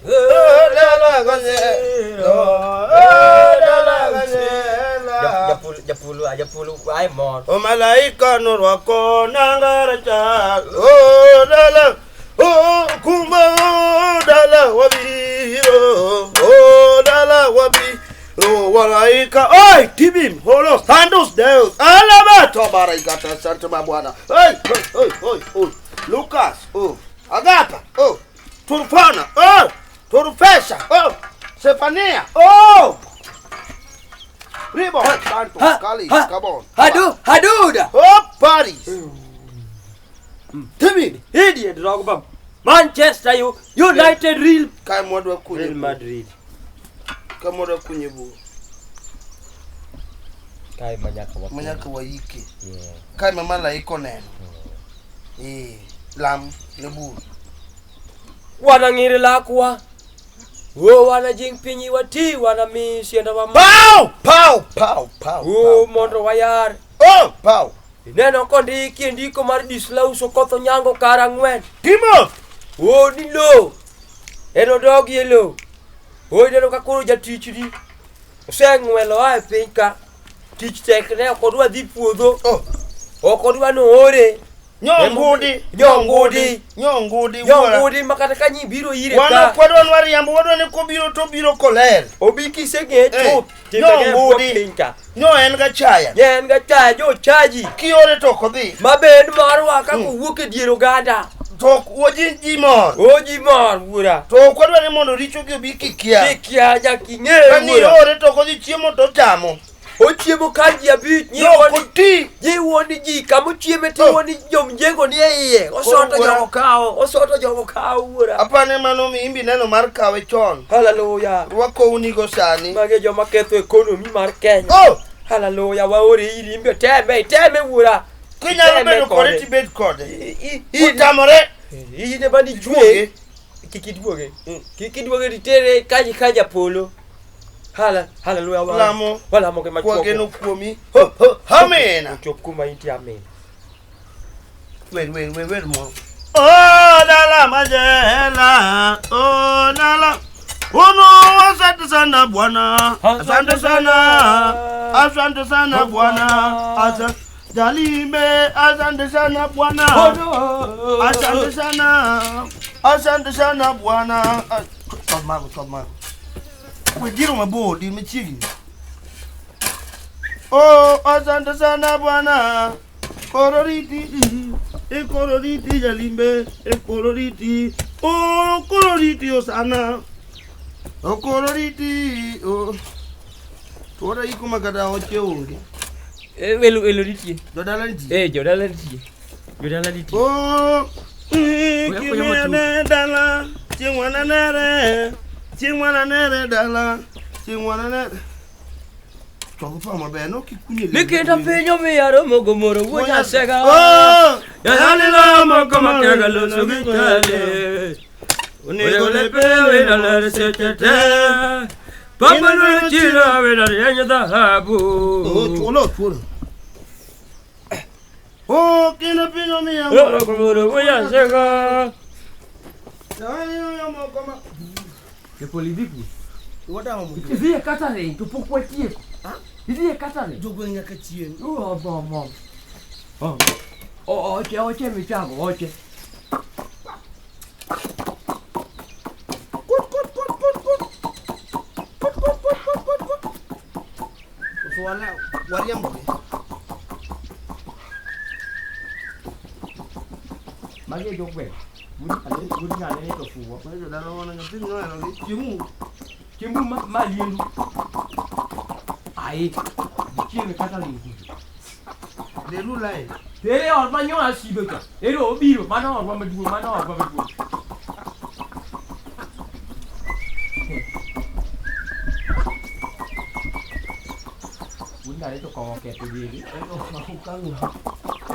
dala ganyelo dala ganyela Japolo ay mon o malaika no rwako nangara cha dala kumba dala wabiro dala wabi Walaika, oi, Tibim, Holo, Sandos, Deus, Alabato, Baraigata, Santa Babuana, oi, Lucas, Agata, Turfana, Turfesa, Stefania, Ribo, Santo, Kali, come on, Haduda, Paris, Tibim, idiot, Rogbam, Manchester, United Real, Real Madrid. Kamoda kunyebu kai manyaka wayike kai mamala iko neno lam lebu wana ngire lakwa wana jingpinyi wati wana mi sienda wa pow mondo wayar pow neno kondi ndiko mar dislau sokotho nyango karangwen timo ni lo eno dog yelo neno kakoro jatich di oseng'welo ae piny ka tich tek ne okodwa dhi puodho okodwa noore nyongudi makata ka nyi biro ire ka wana kwadwa nwariambo wadwa ne kobiro to biro koler obiki seng'e chup piny ka en ga chaya jo chaji kiore to kodhi mabed marwa kaka owuok e dier oganda to oji mor wura to kwadwa ni mondo richo gi obi kikia nyaking'e wura ore to kodhi chiemo to chamo ochiemo ka ji abich ji wuoni ji kamochieme ti wuoni jomjengo ni e iye osoto jogo kawo wura apane mano mi imbi neno mar kawe chon haleluya rwako unigo sani mage joma ketho ekonomi mar Kenya haleluya waore iri imbi teme wura kinyalo bedo kode tibed kode utamore ine bani chwe kikidwoge ritere ka Japolo haleluya walamo ke machoko Gweno kuomi amen chop kuma inti amen wer mo dala majela dala asante sana bwana asante sana bwana Jalimbe asante sana bwana asante sana bwana Toma Wejiro mabodi mechini asante sana bwana kororiti Jalimbe kororiti osana kororiti Tora iko makada oche unge Welo ritie. Jodala ritie. Jodala ritie. Kimene dala, chingwana nere dala, Chokufa mabeno kikunye. Nikenda penyo miyaro mogomoro wonya sega. Yahalila mogoma kagalo sogitale. Unegole pewe dala setete. Papa no chira we dala yenya dhahabu. Chulo. Kina penyo miyaro mogomoro wonya sega. Yahalila mogoma. Kepolidiku. Wada mo. Izie katare tupokwe tie. Izie katare. Jogo nyaka chien. Mom. Oche michago, oche. Wala wariambo. Mage jogwe. Mudi ngane to fuwa. Majo dalo wana ngapi ngono Chimbu maliendu. Ai. Chime katalingu. Delu lai. Tere orma nyo asibeka. Ero obiro mana orma medu. Bunda to ko ke tibiri. Makukangu.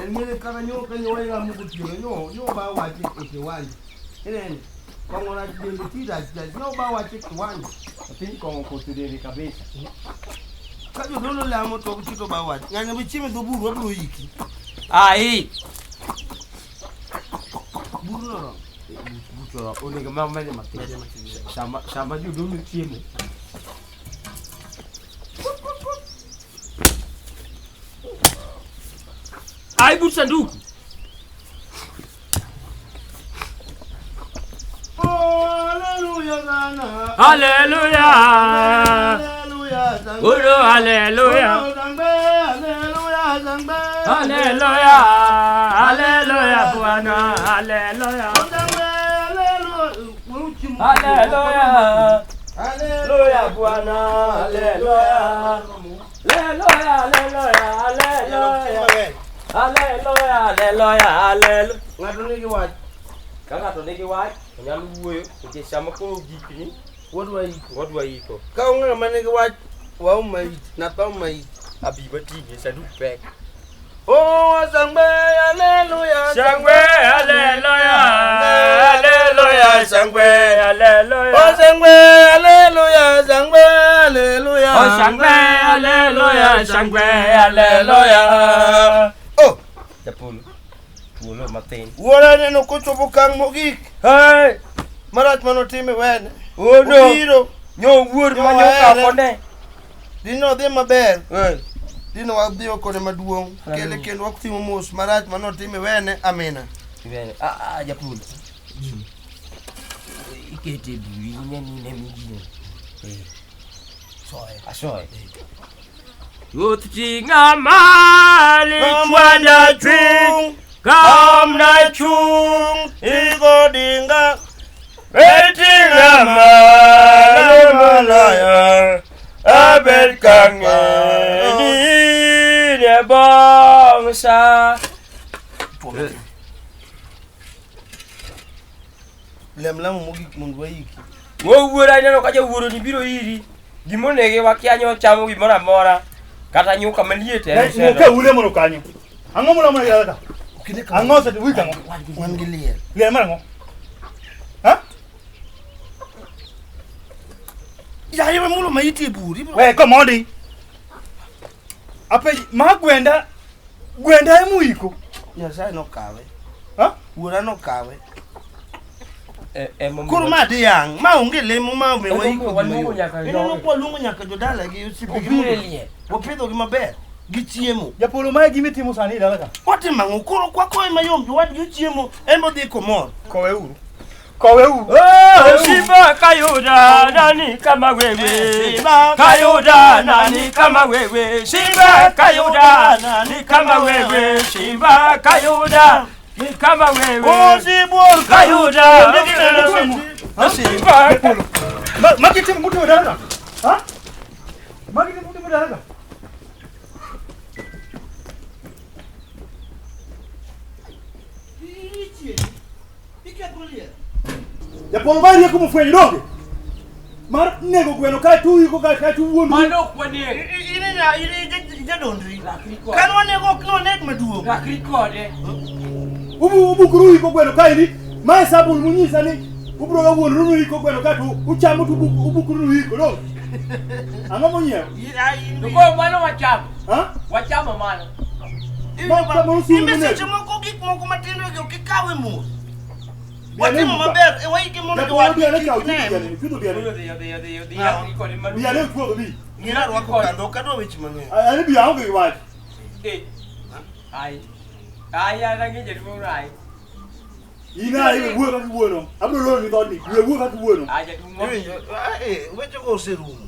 Elmele kana nyo ega mukutiro nyo ba waje ekiwanje. Enen kongora dende tida nyo ba waje kiwanje. Atini ko tudere kabisa. Kajo dolo la moto kuchito ba waje. Nganya bichime do buru wabro yiki. Ai. Buru no. Bucho onego mede matin. Sama ju dum chiemo. Ai but sanduku. Hallelujah. Hallelujah. Guru hallelujah. Hallelujah. Hallelujah. Bwana hallelujah. Hallelujah. Hallelujah. Bwana hallelujah. Hallelujah. Hallelujah. Hallelujah. Hallelujah. Hallelujah. Ngaduniki wat. Kaka to nigi wach, nyalo wuoyo, nikech sama koro gikni, wadwa iko. Ka onge manigi wach, wauma it, napauma it. Abiba ting'e sanduk pek. Oh, sangbe, hallelujah. Sangwe, hallelujah. Hallelujah, sangwe, hallelujah. Oh, sangwe, hallelujah. Sangwe, hallelujah. Oh, sangwe, hallelujah. Sangwe, hallelujah. Oh, Japolo. Pulo matin. wala neno kuchopo kang mogik. Hey! Marach manotime wene. Odo! Obiro. Nyo wuor manyo kapone. Dino dhi maber. Hey! Dino wadhiyo kode maduong'. Kele kendo waktimo mos marach manotime wene. Amina. Bene, Japolo. Ikete buri nene migino. Soy. Ruth tinga mali chwanda chung. Kam na chung. Igo dinga. Tinga mali malaya. Abel kange. Ni bongsa. Lemlamu mogik mundu waiki. Wo wuora neno ka jawuoro ni biro iri. Gimonege wakianyo chamo gimoro amora. Kata nyuka maliet Muka ule mono kanyo. Ango mono mono yalaka. Ango sa wika ngo. Wan gi liel. Liel mara ngo. Ha? Ya yewe mulo maiti buri. We come on di. Ape ma gwenda emuiko. Ya sai no kawe. Ha? Wuora no kawe. Mama. Kuru ma de yang, ma onge lemo ma me waiko. Walungu nyaka Ino no kwa lungu nyaka jodala gi usipi. Obire liye. Wapidho gi maber. Gi chiemo. Japolo ma gimi timo sani dalaka. Wate mango kuro kwa koe mayom jowad gi chiemo. Embo dhi komor. Kowe uru. Oh, Shiba kayuda nani kama wewe. Kayuda nani kama wewe. Shiba kayuda nani kama wewe. Shiba kayuda ni kama wewe. Oh, Sibor Kayuda. Shiba. Magiti mutu dalaka. Ha? Magiti mutu dalaka. Japolo ba ni kumu fwenyi doge. Mar nego gweno ka tu yuko ka tu wondu. Mano kwa ni. Ine jadondri. Kan wanego kno nek maduong'. Rakri kode. Ubu kuru yuko gweno ka ini. Ma sabu munyisa ni. Ubro ga wondu nu yuko gweno ka tu uchamu tu ubu kuru yuko doge. Ango monye. Ko mano wachama. Ha? Wachama mano. Imesi chumoko gik moko matindo gi okikawe mos. Watimo maber, waike mondo jowad Biane ka uti fido biane. Biane fuogo bi. Ngira rwako kando kadwa weche mang'eny. Ani bi ango gi wach. Ai rangi jadi murai. Ina iwe wuo ka wuono. Abro lo ni doni. Iwe wuo ka wuono. Aja tumo. Weche go oserumo.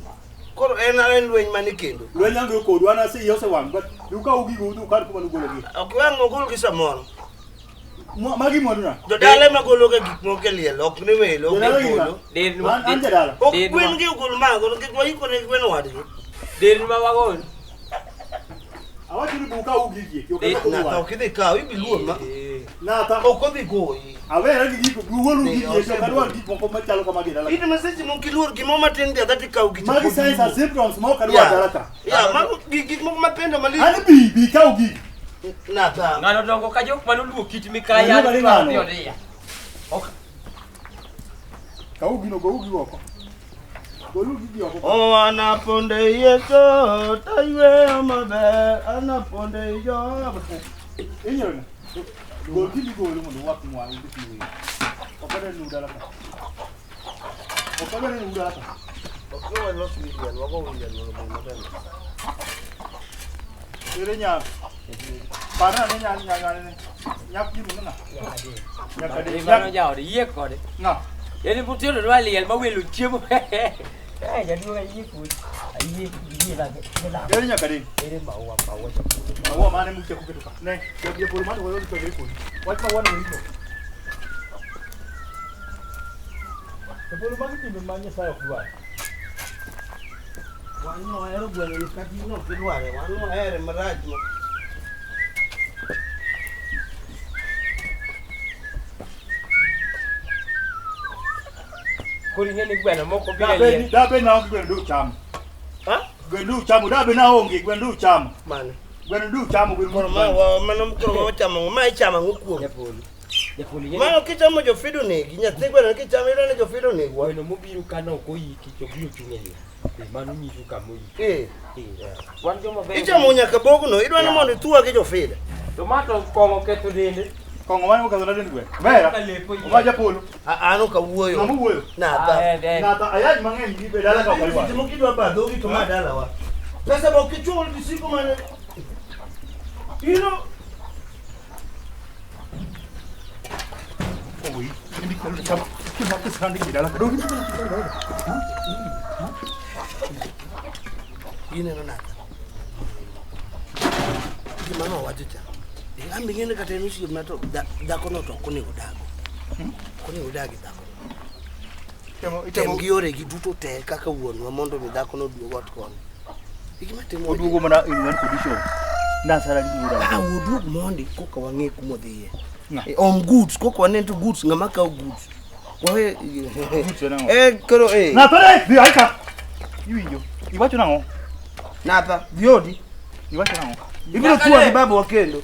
Koro en lweny mane kendo. Lweny ango kodu ana se yose wang but duka ugi go du kan kuma ngolo gi. Ok wang ogol gi samoro. Magi moduna. Jodala magolo ga gik moko e liel, ok ne welo, ok ne polo. Anje dala. Ok gwen gi ogol mago, nikech waiko ne gwen wadgi. Den ma wagon. Awati ni buka ugi gi. Yo ka Na to kidhi kaw ibiluo ma. Na ta Ok odhi goyi. awera gi gik wuonu gi gi ka dwar gik moko machalo kamagi dala. Ine message moko kiluor gimo matin bi adati kaw gi. Magi signs and symptoms mo ka dwar dala ka. Ya, mago gik moko mapendo mali. Ani bi ka ugi. Na ta. Ngano dongo ka jok manu luo kit mikaya dio dia. Ok. Ka ugi no go ugi oko. Golu gi oko. O anaponde yeso taiwe maber anaponde yo. Inyona. Gol gi golu mo wak mo awu ti. Okada ni udala ka. Okada ni udala ka. Okada ni Sweden, wako William Mabiro. Irenya. Para ni nya nyak ji mun na. Nyakade. Nyakade jao de ye ko de. Nga. Ye bu tio de wa liel ma we lu chiemo. Ya du ga yi ku. Ai yi la ke. Irenya kade. Ere ma wa Maua mana mu ceku ketuka. Ne, dia bolu mana wo to ko. Wat ma wana mo. Dia bolu mana ti memangnya saya keluar. Wano aero Gweno ni kati no kidware, wano aere maraj mo. Kuri ngene Gweno moko bile. Da be na Gweno du cham. Ha? Gweno du cham, da be na onge Gweno du cham. Mane. Gweno du cham Gweno. Korma wa mano korma chama, ma chama ngokuo. Japolo ngene. Ma kichamo jo fido negi, nyathi Gweno kichamo ira ne jo fido negi. Gweno mobiro kana okoyi kichobiro chung'e. Mano nyiso kamoyi. Wan joma be. Ichamo nyaka bogno, idwa ni mondo ituwa gi jo fido. Tomato kongo keto dende. Kongo mane mo ka dende Gweno. Vera. Ma Japolo. Ano ka wuoyo. Namu wuoyo. Nada. Nada ayaj mang'eny gi be dala ka kalwa. Timo kidwa ba dogi to ma dala wa. Pesa ba kichul disiko mane. Oi, ini kalau cham. Kita ke sana di dala ka dogi. Ine no nada. Mano wajicha. Ambi ngene katenu shi mato da kono to koni odago. Koni odagi dako. Itemo giore gi duto te kaka wuonwa mondo mi dhako no duogo ot kono. Igima timo Oduogo mana in one condition. Na sara gi dura. Ah, oduog mondi koka wang'e kuma dhiye. Om goods koka wanento goods ngama kaw goods. Wawe koro Na tore, bi aika. Iwinjo. Iwacho nango? Napa, viodi. Iwacho nango? Ibiro tuwa gi baba wakendo.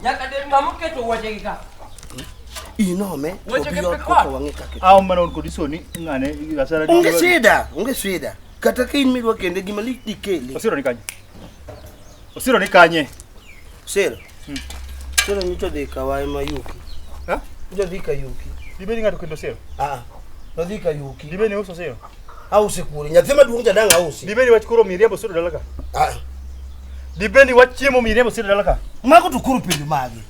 Nyaka de mama keto waje ga. Inome, obiyo koka wang'e kake. Aw mana on condition ni ngane sara gi. Unge sida. Kata ka in midwa kende gima lik dikele. Osiro ni kanye. Osiro ni kanye. Sero. Sero nito de kawai mayuki. Ha? Nito dika yuki. Dibeni ngato kendo sero. No dika yuki. Dibeni uso sero. Ause kuri. Nyathi maduong' jadanga ause. Dibeni wach koro miriambo siro dalaka. Ah. Dibeni wach chiemo miriambo siro dalaka. Mago to kuro penjo magi.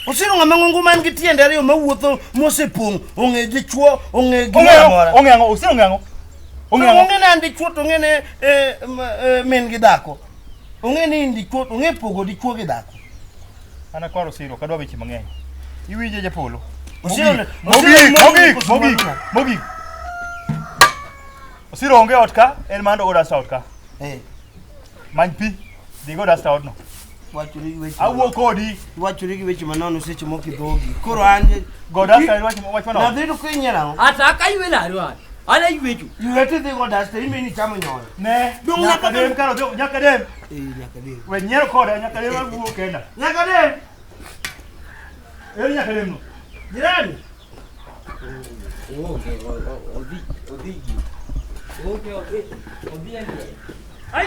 Osiro ng'ama ng'ongo man gi tiende ariyo mawuotho mosepong' ong'e dichuo ong'e gimoro amora. Ong'e ang'o? Osiro ong'e ang'o? Ong'e ne dichuo to ong'e ne men gi dhako. Ong'e ni dichuo ong'e pogo dichuo gi dhako. Ana kwaro siro kadwa weche mang'eny. Iwinje Japolo. Mogik. Osiro onge ot ka, en mando go dasta ot ka. Many pi, dhi go dasta odno. Wachuri gi weche. Awuo kodi. Wachuri gi weche manono seche moko idhogi. Koro an Go dasta en wach manono. Nadhi to kwinyera. Ata akaywe laru. Ala iwechu. Iwete dhi go dasta imeni chamo nyoyo. Ne. Dong Nyaka dem karo dong nyaka dem. Nyaka dem. We nyiero koda nyaka dem awuo kenda. Nyaka dem. Nyaka dem no. Jirani. Okay. Ay,